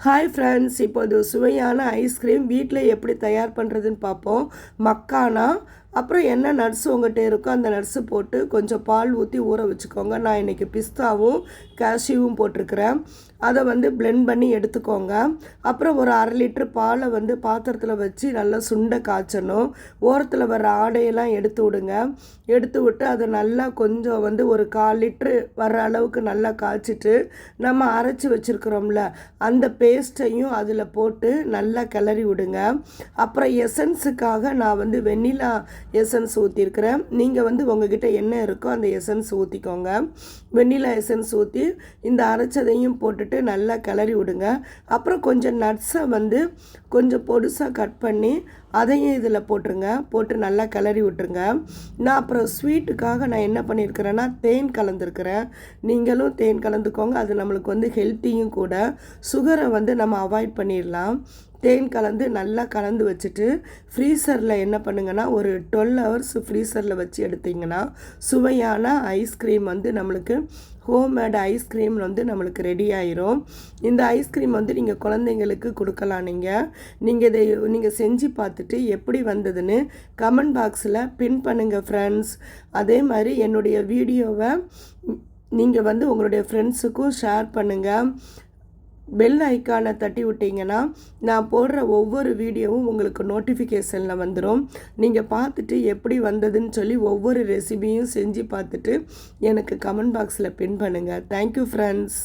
Hi friends, இப்போது சுவையான ice cream வீட்டில் எப்படி தயார் பண்ணுறதுன்னு பார்ப்போம். மக்கானா, அப்புறம் என்ன நட்ஸ் உங்கள்கிட்ட இருக்கோ அந்த நட்ஸு போட்டு கொஞ்சம் பால் ஊற்றி ஊற வச்சுக்கோங்க. நான் இன்றைக்கி பிஸ்தாவும் கேஷ்யூவும் போட்டிருக்கிறேன். அதை பிளெண்ட் பண்ணி எடுத்துக்கோங்க. அப்புறம் ஒரு 1/2 லிட்டர் பாலை பாத்திரத்தில் வச்சு நல்லா சுண்டை காய்ச்சணும். ஓரத்தில் வர ஆடையெல்லாம் எடுத்து விடுங்க. எடுத்து விட்டு அதை நல்லா கொஞ்சம் ஒரு 1/4 லிட்ரு வர அளவுக்கு நல்லா காய்ச்சிட்டு நம்ம அரைச்சி வச்சுருக்குறோம்ல அந்த பேஸ்ட்டையும் அதில் போட்டு நல்லா கிளறி விடுங்க. அப்புறம் எசன்ஸுக்காக நான் வெண்ணிலா எசன்ஸ் ஊற்றிருக்கிறேன். நீங்கள் உங்ககிட்ட என்ன இருக்கோ அந்த எசன்ஸ் ஊற்றிக்கோங்க. வெண்ணிலா எசன்ஸ் ஊற்றி இந்த அரைச்சதையும் போட்டுட்டு நல்லா கிளறி விடுங்க. அப்புறம் கொஞ்சம் நட்ஸை கொஞ்சம் பொடுசாக கட் பண்ணி அதையும் இதில் போட்டுருங்க. போட்டு நல்லா கிளறி விட்டுருங்க. நான் அப்புறம் ஸ்வீட்டுக்காக நான் என்ன பண்ணியிருக்கிறேன்னா தேன் கலந்துருக்கிறேன். நீங்களும் தேன் கலந்துக்கோங்க. அது நம்மளுக்கு ஹெல்த்தியும் கூட. சுகரை நம்ம அவாய்ட் பண்ணிடலாம். தேன் கலந்து நல்லா கலந்து வச்சுட்டு ஃப்ரீசரில் என்ன பண்ணுங்கன்னா ஒரு 12 ஹவர்ஸ் ஃப்ரீசரில் வச்சு எடுத்திங்கன்னா சுவையான ஐஸ்கிரீம் நம்மளுக்கு ஹோம்மேட் ஐஸ்கிரீம் நம்மளுக்கு ரெடி ஆயிரும். இந்த ஐஸ்கிரீம் நீங்கள் குழந்தைங்களுக்கு கொடுக்கலாம். நீங்கள் செஞ்சு பார்த்துட்டு எப்படி வந்ததுன்னு கமெண்ட் பாக்ஸில் பின் பண்ணுங்கள் ஃப்ரெண்ட்ஸ். அதே மாதிரி என்னுடைய வீடியோவை நீங்கள் உங்களுடைய ஃப்ரெண்ட்ஸுக்கும் ஷேர் பண்ணுங்கள். பெல் ஐக்கானை தட்டி விட்டிங்கன்னா நான் போடுற ஒவ்வொரு வீடியோவும் உங்களுக்கு நோட்டிஃபிகேஷனில் வந்துடும். நீங்கள் பார்த்துட்டு எப்படி வந்ததுன்னு சொல்லி ஒவ்வொரு ரெசிபியும் செஞ்சு பார்த்துட்டு எனக்கு கமெண்ட் பாக்ஸில் பின் பண்ணுங்கள். Thank you friends.